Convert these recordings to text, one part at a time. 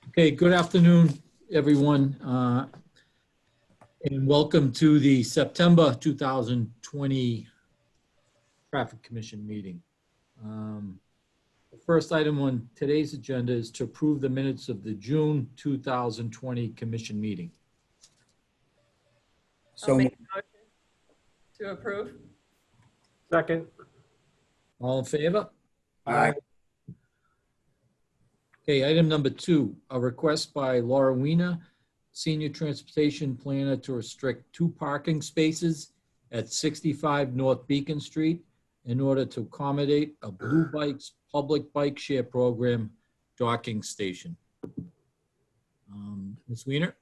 Okay, good afternoon, everyone, and welcome to the September 2020 Traffic Commission meeting. The first item on today's agenda is to approve the minutes of the June 2020 Commission meeting. I'll make a motion to approve. Second. All in favor? Aye. Okay, item number 2, a request by Laura Weiner, Senior Transportation Planner, to restrict 2 parking spaces at 65 North Beacon Street in order to accommodate a Blue Bikes public bike share program docking station. Ms. Weiner?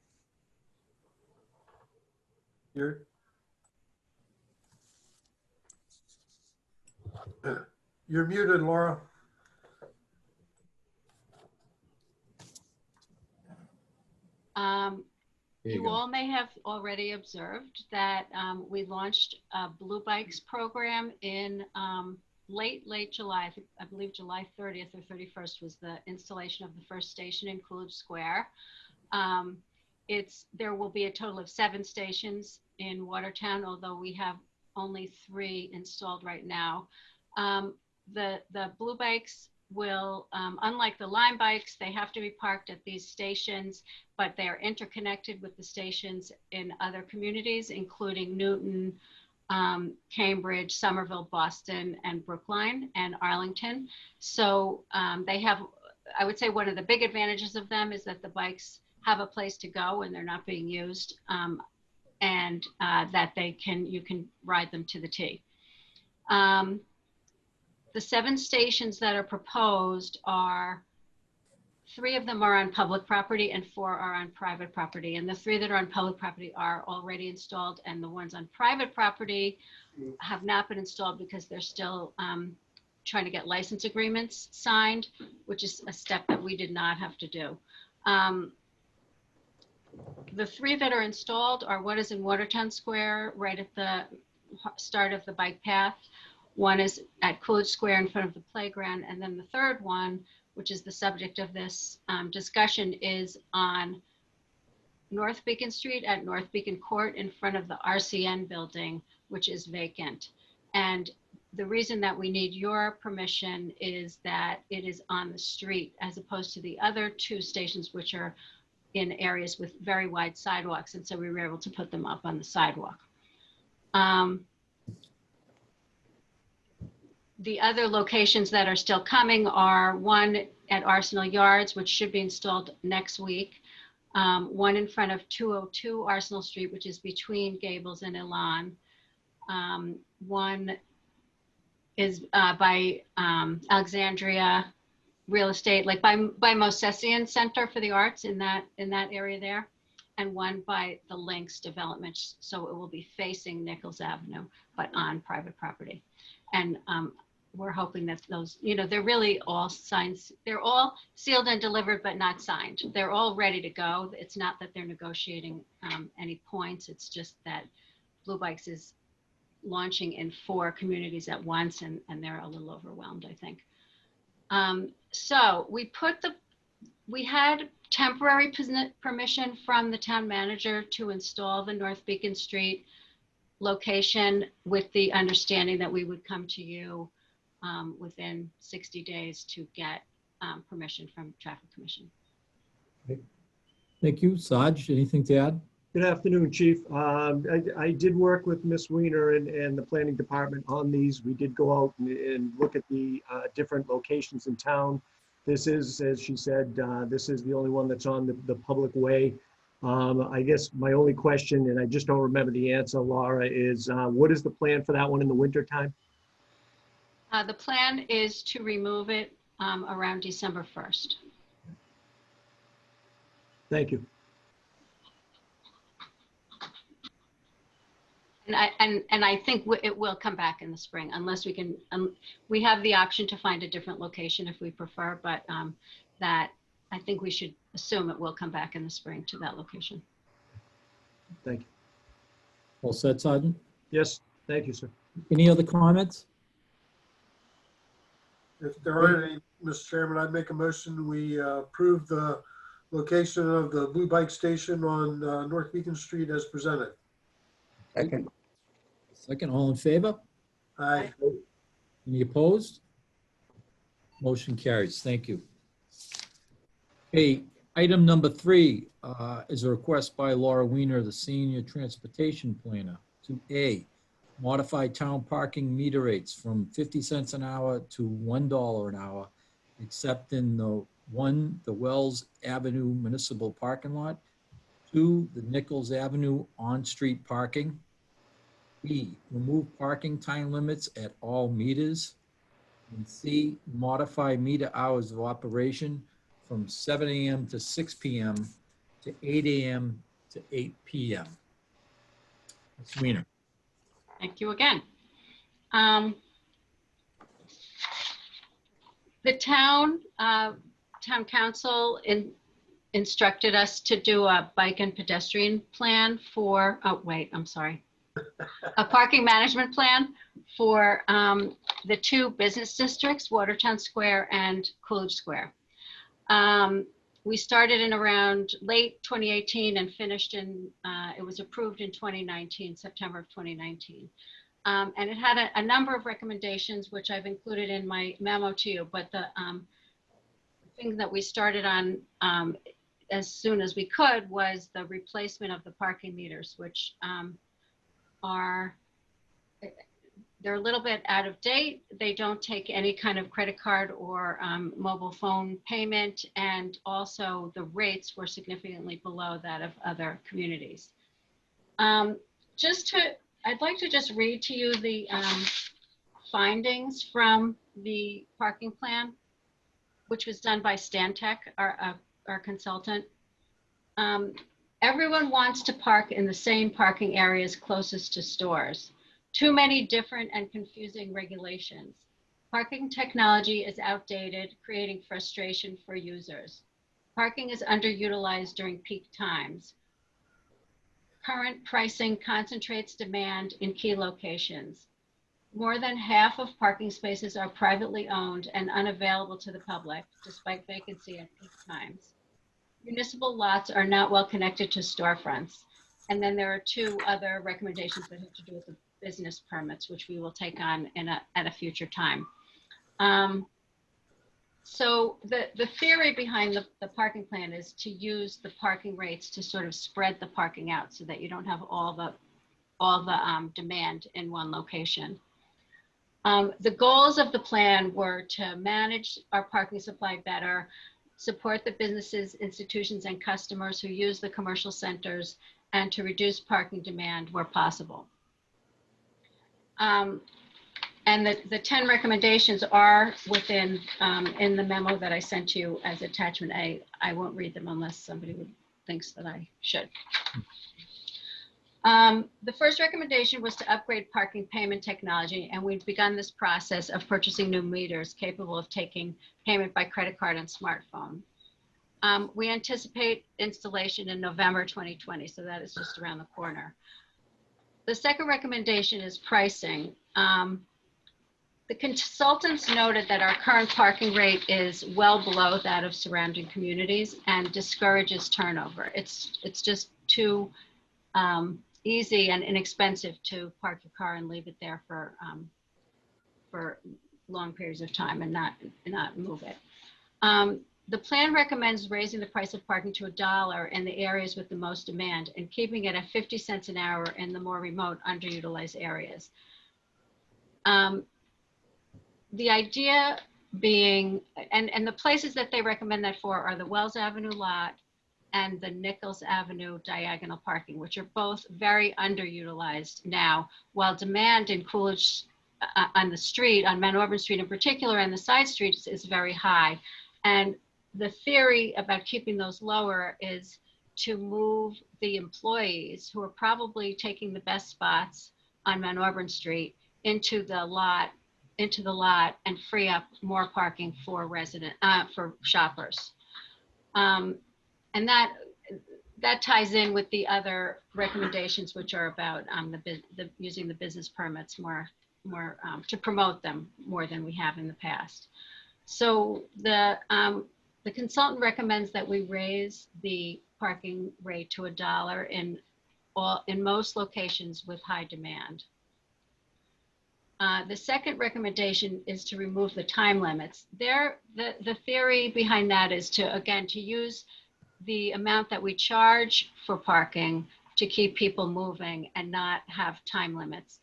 You're muted, Laura. There you You go. all may have already observed that we launched a Blue Bikes program in late July. I believe July 30th or 31st was the installation of the first station in Coolidge Square. There will be a total of 7 stations in Watertown, although we have only 3 installed right now. The Blue Bikes will, unlike the Lime bikes, they have to be parked at these stations, but they are interconnected with the stations in other communities, including Newton, Cambridge, Somerville, Boston, and Brookline, and Arlington. So they have, I would say one of the big advantages of them is that the bikes have a place to go and they're not being used, and that you can ride them to the T. The 7 stations that are proposed are, 3 of them are on public property and 4 are on private property. And the 3 that are on public property are already installed, and the ones on private property have not been installed because they're still trying to get license agreements signed, which is a step that we did not have to do. The 3 that are installed are, one is in Watertown Square, right at the start of the bike path. One is at Coolidge Square in front of the playground. And then the 3rd one, which is the subject of this discussion, is on North Beacon Street at North Beacon Court in front of the RCN building, which is vacant. And the reason that we need your permission is that it is on the street as opposed to the other 2 stations, which are in areas with very wide sidewalks. And so we were able to put them up on the sidewalk. The other locations that are still coming are one at Arsenal Yards, which should be installed next week. One in front of 202 Arsenal Street, which is between Gables and Elan. One is by Alexandria Real Estate, like by Mosesian Center for the Arts in that area there. And one by the Links Development. So it will be facing Nichols Avenue, but on private property. And we're hoping that those, they're really all signs, they're all sealed and delivered, but not signed. They're all ready to go. It's not that they're negotiating any points. It's just that Blue Bikes is launching in 4 communities at once, and they're a little overwhelmed, I think. So we had temporary permission from the town manager to install the North Beacon Street location, with the understanding that we would come to you within 60 days to get permission from Traffic Commission. Okay. Thank you. Saj, anything to add? Good afternoon, Chief. I did work with Ms. Weiner and the planning department on these. We did go out and look at the different locations in town. This is, as she said, this is the only one that's on the public way. I guess my only question, and I just don't remember the answer, Laura, is what is the plan for that one in the winter time? The plan is to remove it around December 1st. Thank you. And I think it will come back in the spring, unless we can, we have the option to find a different location if we prefer, but that I think we should assume it will come back in the spring to that location. Thank you. All set, Sergeant? Yes, thank you, sir. Any other comments? If there aren't any, Mr. Chairman, I'd make a motion, we approve the location of the Blue Bike Station on North Beacon Street as presented. Second. Second, all in favor? Aye. Any opposed? Motion carries. Thank you. Okay, item number 3 is a request by Laura Weiner, the Senior Transportation Planner, to A, modify town parking meter rates from 50 cents an hour to $1 an hour, except in the Wells Avenue Municipal Parking Lot, 2, the Nichols Avenue on-street parking, B, remove parking time limits at all meters, and C, modify meter hours of operation from 7 a.m. to 6 p.m. to 8 a.m. to 8 p.m. Ms. Weiner. Thank you again. The town council instructed us to do a bike and pedestrian plan for, a parking management plan for the 2 business districts, Watertown Square and Coolidge Square. We started in around late 2018 and finished in, it was approved in 2019, September of 2019. And it had a number of recommendations, which I've included in my memo to you, but the thing that we started on as soon as we could was the replacement of the parking meters, which they're a little bit out of date. They don't take any kind of credit card or mobile phone payment. And also the rates were significantly below that of other communities. I'd like to just read to you the findings from the parking plan, which was done by Stantec, our consultant. Everyone wants to park in the same parking areas closest to stores. Too many different and confusing regulations. Parking technology is outdated, creating frustration for users. Parking is underutilized during peak times. Current pricing concentrates demand in key locations. More than half of parking spaces are privately owned and unavailable to the public, despite vacancy at peak times. Municipal lots are not well connected to storefronts. And then there are 2 other recommendations that have to do with the business permits, which we will take on at a future time. So the theory behind the parking plan is to use the parking rates to sort of spread the parking out so that you don't have all the demand in one location. The goals of the plan were to manage our parking supply better, support the businesses, institutions, and customers who use the commercial centers, and to reduce parking demand where possible. And the 10 recommendations are within in the memo that I sent you as attachment A. I won't read them unless somebody thinks that I should. The first recommendation was to upgrade parking payment technology, and we've begun this process of purchasing new meters capable of taking payment by credit card and smartphone. We anticipate installation in November 2020, so that is just around the corner. The second recommendation is pricing. The consultants noted that our current parking rate is well below that of surrounding communities and discourages turnover. It's just too easy and inexpensive to park your car and leave it there for long periods of time and not move it. The plan recommends raising the price of parking to $1 in the areas with the most demand and keeping it at 50 cents an hour in the more remote, underutilized areas. The idea being, and the places that they recommend that for are the Wells Avenue lot and the Nichols Avenue diagonal parking, which are both very underutilized now, while demand in Coolidge on the street, on Mount Auburn Street in particular, and the side streets is very high. And the theory about keeping those lower is to move the employees who are probably taking the best spots on Mount Auburn Street into the lot and free up more parking for for shoppers. And that ties in with the other recommendations, which are about using the business permits more to promote them more than we have in the past. So the The consultant recommends that we raise the parking rate to $1 in most locations with high demand. The second recommendation is to remove the time limits. The theory behind that is to use the amount that we charge for parking to keep people moving and not have time limits.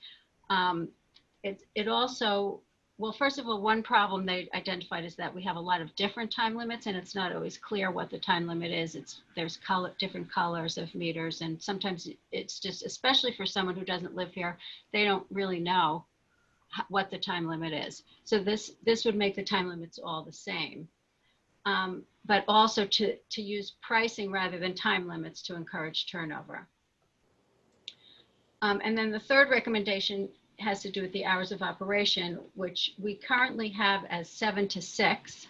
It also, well, first of all, one problem they identified is that we have a lot of different time limits, and it's not always clear what the time limit is. There's different colors of meters, and sometimes it's just, especially for someone who doesn't live here, they don't really know what the time limit is. So this would make the time limits all the same, but also to use pricing rather than time limits to encourage turnover. And then the third recommendation has to do with the hours of operation, which we currently have as 7 to 6.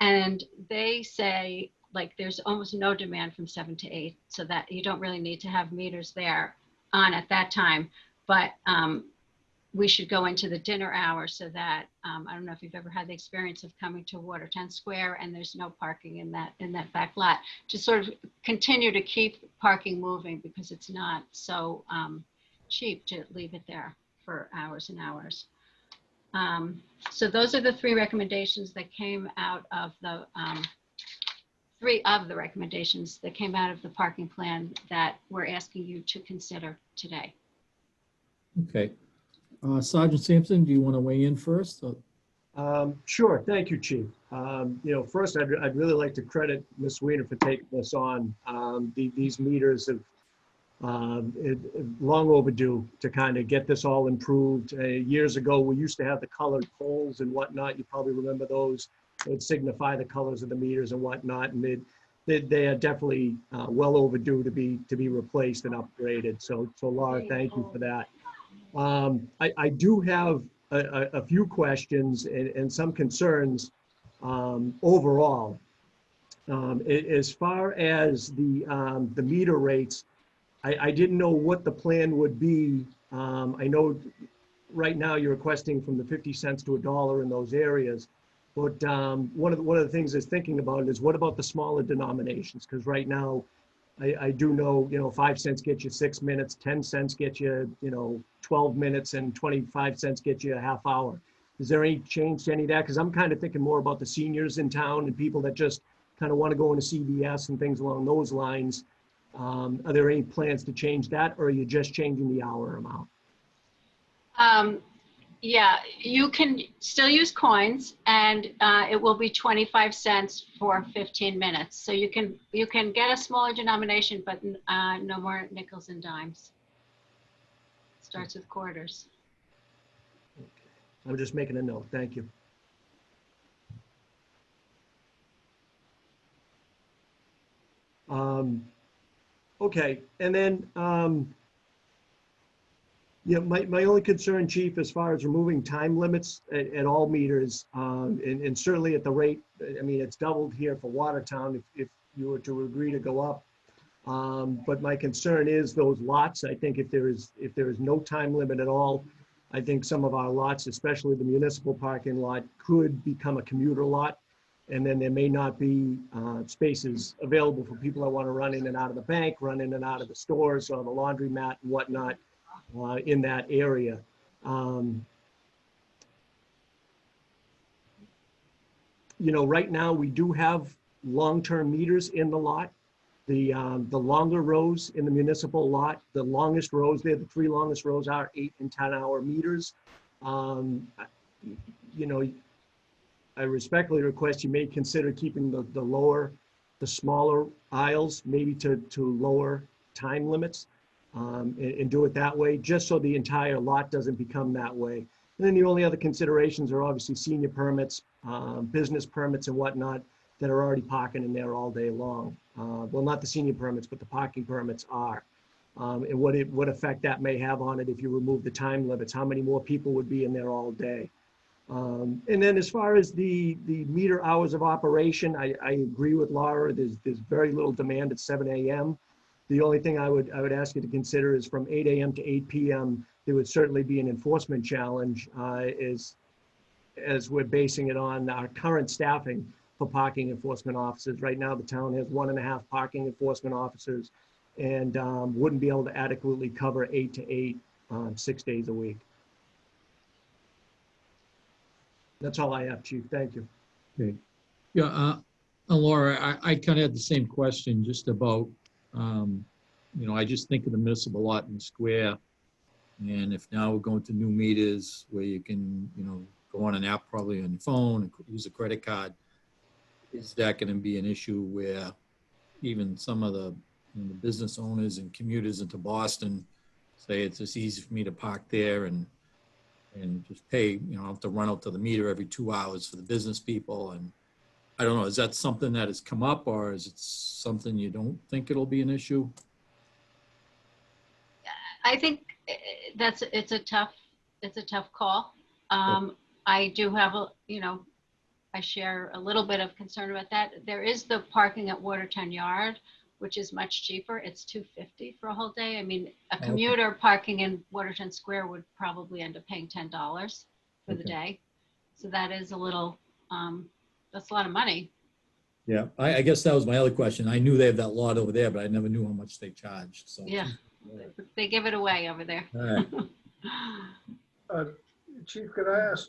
And they say like there's almost no demand from 7 to 8, so that you don't really need to have meters there on at that time. But we should go into the dinner hour so that, I don't know if you've ever had the experience of coming to Watertown Square and there's no parking in that back lot, to sort of continue to keep parking moving, because it's not so cheap to leave it there for hours and hours. So those are the three recommendations that came out of the, three of the recommendations that came out of the parking plan that we're asking you to consider today. Okay. Sergeant Sampson, do you want to weigh in first? Sure. Thank you, Chief. First, I'd really like to credit Ms. Weiner for taking this on. These meters have long overdue to kind of get this all improved. Years ago, we used to have the colored poles and whatnot. You probably remember those. It would signify the colors of the meters and whatnot, and they are definitely well overdue to be replaced and upgraded. So Laura, thank you for that. I do have a few questions and some concerns overall. As far as the meter rates, I didn't know what the plan would be. I know right now you're requesting from the 50 cents to $1 in those areas, but one of the things I was thinking about is what about the smaller denominations? Because right now, I do know, 5 cents gets you 6 minutes, 10 cents gets you, 12 minutes, and 25 cents gets you a half hour. Is there any change to any of that? Because I'm kind of thinking more about the seniors in town and people that just kind of want to go into CVS and things along those lines. Are there any plans to change that, or are you just changing the hour amount? Yeah, you can still use coins, and it will be 25 cents for 15 minutes. So you can get a smaller denomination, but no more nickels and dimes. Starts with quarters. Okay. I'm just making a note. Thank you. Okay, and then my only concern, Chief, as far as removing time limits at all meters, and certainly at the rate, I mean, it's doubled here for Watertown if you were to agree to go up. But my concern is those lots. I think if there is no time limit at all, I think some of our lots, especially the municipal parking lot, could become a commuter lot. And then there may not be spaces available for people that want to run in and out of the bank, run in and out of the stores or the laundromat and whatnot in that area. Right now we do have long-term meters in the lot. The longer rows in the municipal lot, the longest rows there, the 3 longest rows are 8 and 10 hour meters. I respectfully request you may consider keeping the smaller aisles, maybe to lower time limits, and do it that way, just so the entire lot doesn't become that way. And then the only other considerations are obviously senior permits, business permits and whatnot that are already parking in there all day long. Well, not the senior permits, but the parking permits are. And what effect that may have on it if you remove the time limits, how many more people would be in there all day. And then as far as the meter hours of operation, I agree with Laura. There's very little demand at 7 a.m. The only thing I would ask you to consider is from 8 a.m. to 8 p.m. there would certainly be an enforcement challenge as we're basing it on our current staffing for parking enforcement officers. Right now, the town has 1.5 parking enforcement officers and wouldn't be able to adequately cover 8 to 8, 6 days a week. That's all I have, Chief. Thank you. Okay. Yeah, Laura, I kind of had the same question just about, I just think of the municipal lot in Square. And if now we're going to new meters where you can, go on an app probably on your phone and use a credit card, is that going to be an issue where even some of the business owners and commuters into Boston say it's just easy for me to park there and just pay, I have to run out to the meter every 2 hours for the business people. And I don't know, is that something that has come up, or is it something you don't think it'll be an issue? I think it's a tough call. I do have I share a little bit of concern about that. There is the parking at Watertown Yard, which is much cheaper. It's $2.50 for a whole day. I mean, a commuter parking in Watertown Square would probably end up paying $10 for the day. So that is a little, that's a lot of money. Yeah, I guess that was my other question. I knew they have that lot over there, but I never knew how much they charged. So Yeah, they give it away over there. all right. Chief, could I ask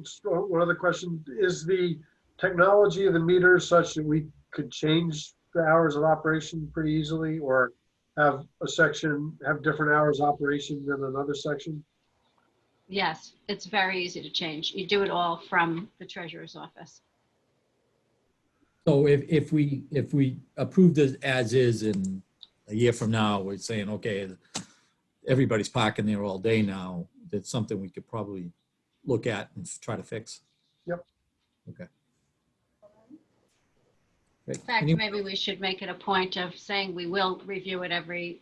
just one other question? Is the technology of the meters such that we could change the hours of operation pretty easily, or have a section have different hours of operation than another section? Yes, it's very easy to change. You do it all from the treasurer's office. So if we approved it as is, in a year from now, we're saying, okay, everybody's parking there all day now, that's something we could probably look at and try to fix. Yep. Okay. Great. In fact, maybe we should make it a point of saying we will review it every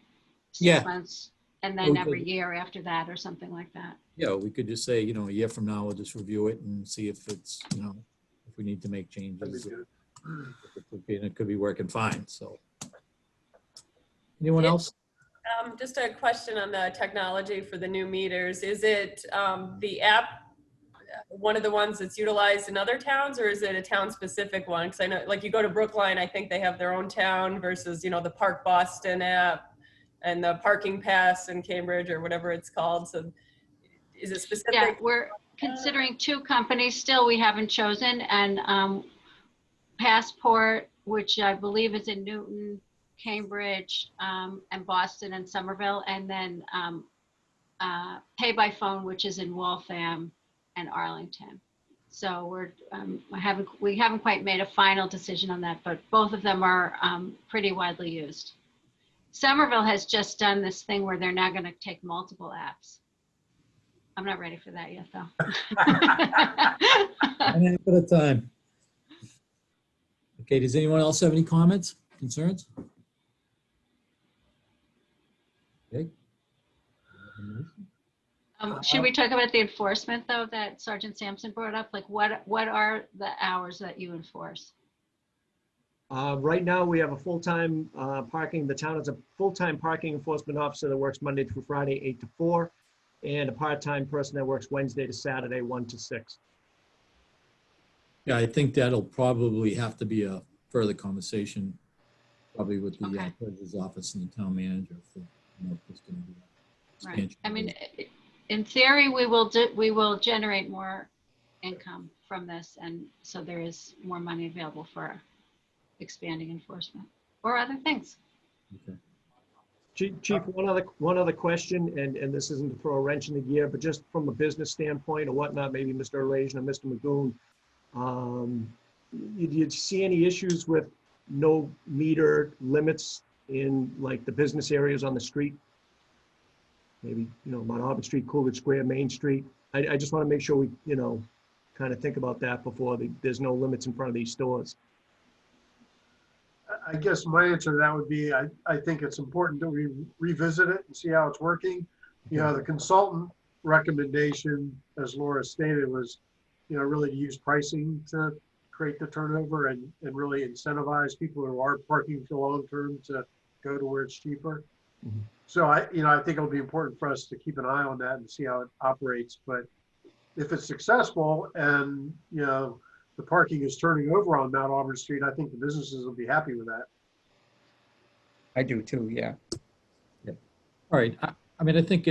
6 months and then every year after that, or something like that. Yeah, we could just say, a year from now, we'll just review it and see if it's, if we need to make changes. That'd be good. It could be working fine, so. Anyone else? Just a question on the technology for the new meters. Is it the app, one of the ones that's utilized in other towns, or is it a town-specific one? Because I know, like, you go to Brookline, I think they have their own town versus, the Park Boston app and the Parking Pass in Cambridge or whatever it's called. So is it specific? Yeah, we're considering 2 companies still we haven't chosen, and Passport, which I believe is in Newton, Cambridge, and Boston and Somerville, and then Pay by Phone, which is in Waltham and Arlington. So we haven't quite made a final decision on that, but both of them are pretty widely used. Somerville has just done this thing where they're now going to take multiple apps. I'm not ready for that yet, though. One app at a time. Okay, does anyone else have any comments, concerns? Okay. Should we talk about the enforcement, though, that Sergeant Sampson brought up? Like, what are the hours that you enforce? Right now, we have a full-time parking. The town has a full-time parking enforcement officer that works Monday through Friday, 8 to 4, and a part-time person that works Wednesday to Saturday, 1 to 6. Yeah, I think that'll probably have to be a further conversation, probably with the treasurer's office and the town manager. For, if it's going to be right. I mean, in theory, we will generate more income from this, and so there is more money available for expanding enforcement or other things. Okay. Chief, one other question, and this isn't to throw a wrench in the gear, but just from a business standpoint or whatnot, maybe Mr. Erasian or Mr. Magoon, do you see any issues with no meter limits in like the business areas on the street? Maybe, Mount Auburn Street, Coolidge Square, Main Street. I just want to make sure we, kind of think about that before there's no limits in front of these stores. I guess my answer to that would be, I think it's important that we revisit it and see how it's working. The consultant recommendation, as Laura stated, was, really to use pricing to create the turnover and really incentivize people who are parking for long term to go to where it's cheaper. Mm-hmm. So I think it'll be important for us to keep an eye on that and see how it operates. But if it's successful and, the parking is turning over on Mount Auburn Street, I think the businesses will be happy with that. I do too, yeah. All right, I mean, I think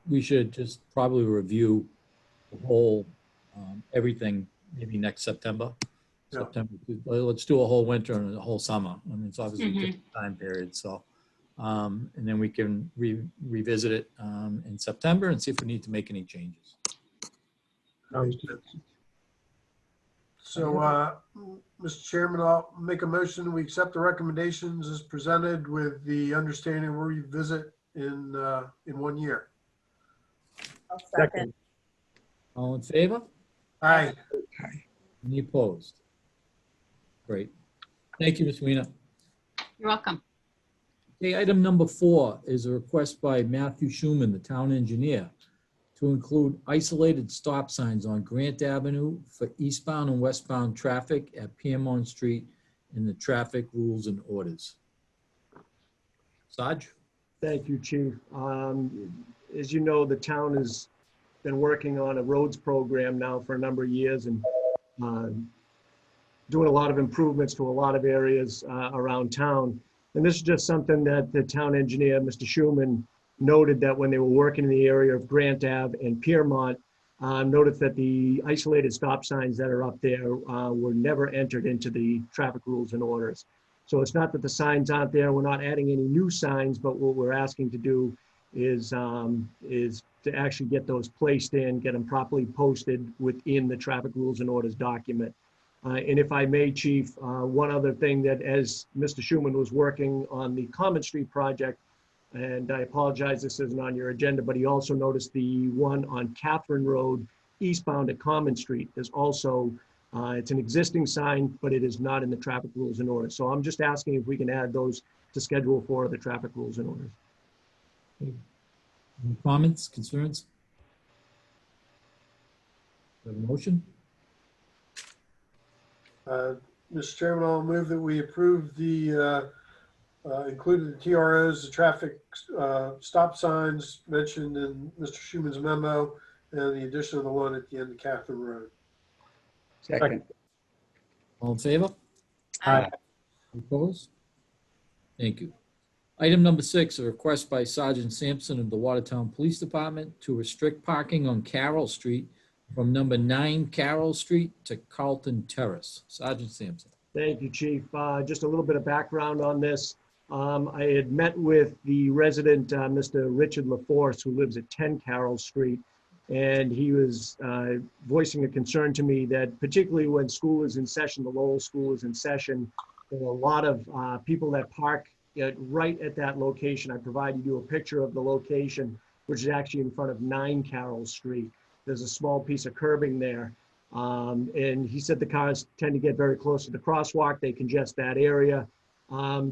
we should just probably review the whole, everything, maybe next September. Yeah. September, let's do a whole winter and a whole summer. I mean, it's obviously a different time period, so. And then we can revisit it in September and see if we need to make any changes. So, Mr. Chairman, I'll make a motion. We accept the recommendations as presented with the understanding we'll revisit in 1 year. I'll second. All in favor? Aye. Any opposed? Great. Thank you, Ms. Weiner. You're welcome. Okay, item number 4 is a request by Matthew Schuman, the town engineer, to include isolated stop signs on Grant Avenue for eastbound and westbound traffic at Piermont Street in the traffic rules and orders. Saj? Thank you, Chief. As you know, the town has been working on a roads program now for a number of years and doing a lot of improvements to a lot of areas around town. And this is just something that the town engineer, Mr. Schuman, noted that when they were working in the area of Grant Ave and Piermont, noticed that the isolated stop signs that are up there were never entered into the traffic rules and orders. So it's not that the signs aren't there, we're not adding any new signs, but what we're asking to do is to actually get those placed in, get them properly posted within the traffic rules and orders document. And if I may, Chief, one other thing that as Mr. Schuman was working on the Common Street project, and I apologize, this isn't on your agenda, but he also noticed the one on Catherine Road eastbound at Common Street is also, it's an existing sign, but it is not in the traffic rules and orders. So I'm just asking if we can add those to Schedule 4 of the traffic rules and orders. Any comments, concerns? Do we have a motion? Mr. Chairman, I'll move that we approve the included the TROs, the traffic stop signs mentioned in Mr. Schuman's memo, and the addition of the one at the end of Catherine Road. Second. All in favor? Aye. Opposed? Thank you. Item number 6, a request by Sergeant Sampson of the Watertown Police Department to restrict parking on Carroll Street from number 9 Carroll Street to Carlton Terrace. Sergeant Sampson. Thank you, Chief. Just a little bit of background on this. I had met with the resident, Mr. Richard LaForce, who lives at 10 Carroll Street, and he was voicing a concern to me that particularly when school is in session, the Lowell School is in session, there are a lot of people that park right at that location. I provided you a picture of the location, which is actually in front of 9 Carroll Street. There's a small piece of curbing there. And he said the cars tend to get very close to the crosswalk. They congest that area.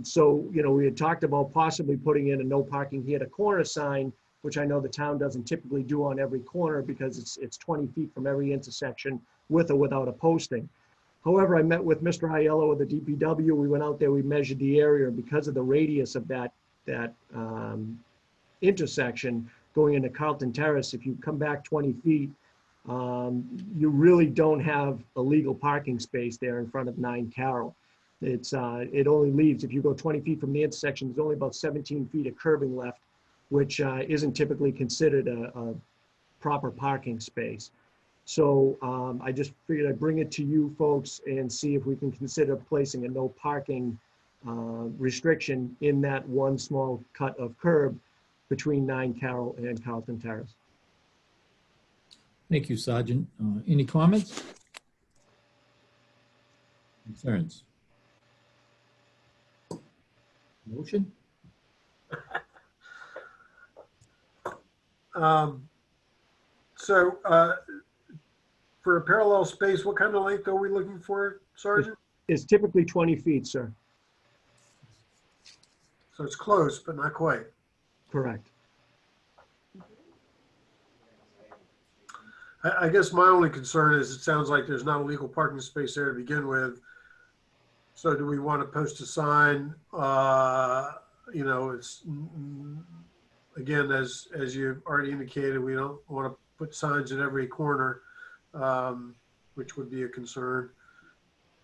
So, you know, we had talked about possibly putting in a no parking here at a corner sign, which I know the town doesn't typically do on every corner because it's 20 feet from every intersection with or without a posting. However, I met with Mr. Aiello of the DPW. We went out there, we measured the area, and because of the radius of that intersection going into Carlton Terrace, if you come back 20 feet, you really don't have a legal parking space there in front of 9 Carroll. It only leaves, if you go 20 feet from the intersection, there's only about 17 feet of curbing left, which isn't typically considered a proper parking space. So I just figured I'd bring it to you folks and see if we can consider placing a no parking restriction in that one small cut of curb between 9 Carroll and Carlton Terrace. Thank you, Sergeant. Any comments? Concerns? Motion? So for a parallel space, what kind of length are we looking for, Sergeant? It's typically 20 feet, sir. So it's close, but not quite. Correct. I guess my only concern is it sounds like there's not a legal parking space there to begin with. So do we want to post a sign? You know, it's, again, as you already indicated, we don't want to put signs at every corner, which would be a concern.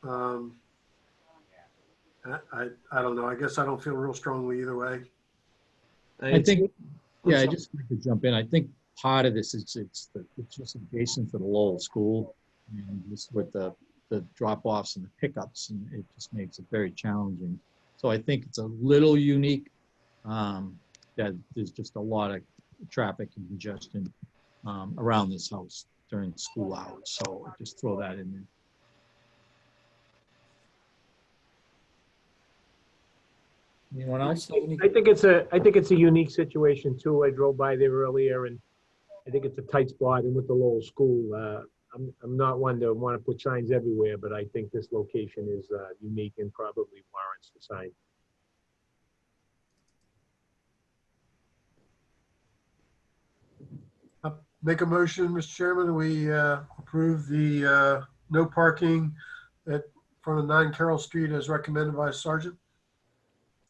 I don't know. I guess I don't feel real strongly either way. I think, yeah, I sorry. just like to jump in. I think part of this is it's just adjacent to the Lowell School, and just with the drop-offs and the pickups, and it just makes it very challenging. So I think it's a little unique, that there's just a lot of traffic and congestion around this house during school hours. So I just throw that in there. Anyone else? have any- I think it's a unique situation too. I drove by there earlier and I think it's a tight spot, and with the Lowell School, I'm not one to want to put signs everywhere, but I think this location is unique and probably warrants the sign. Make a motion, Mr. Chairman, we approve the no parking at front of 9 Carroll Street as recommended by Sergeant.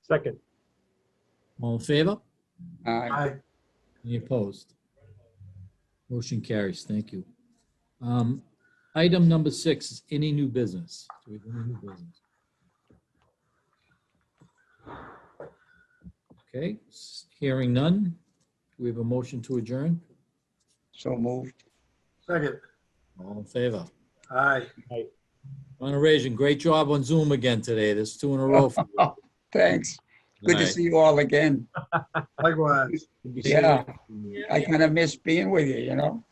Second, All in favor? Aye. Any opposed? Motion carries. Thank you. Item number 6 is any new business. Do we have any new business? Okay, hearing none. Do we have a motion to adjourn? So moved. Second. All in favor? Aye. Honoration, great job on Zoom again today. There's 2 in a row for you. Thanks. Good to Aye. see you all again. Likewise. Yeah, Yeah. I kind of miss being with you, you know?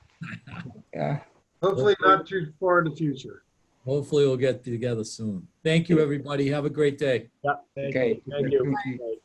Yeah. Hopefully not too far in the future. Hopefully we'll get together soon. Thank you, everybody. Have a great day. yeah, thank Okay. you. Thank you. Thank you. Right.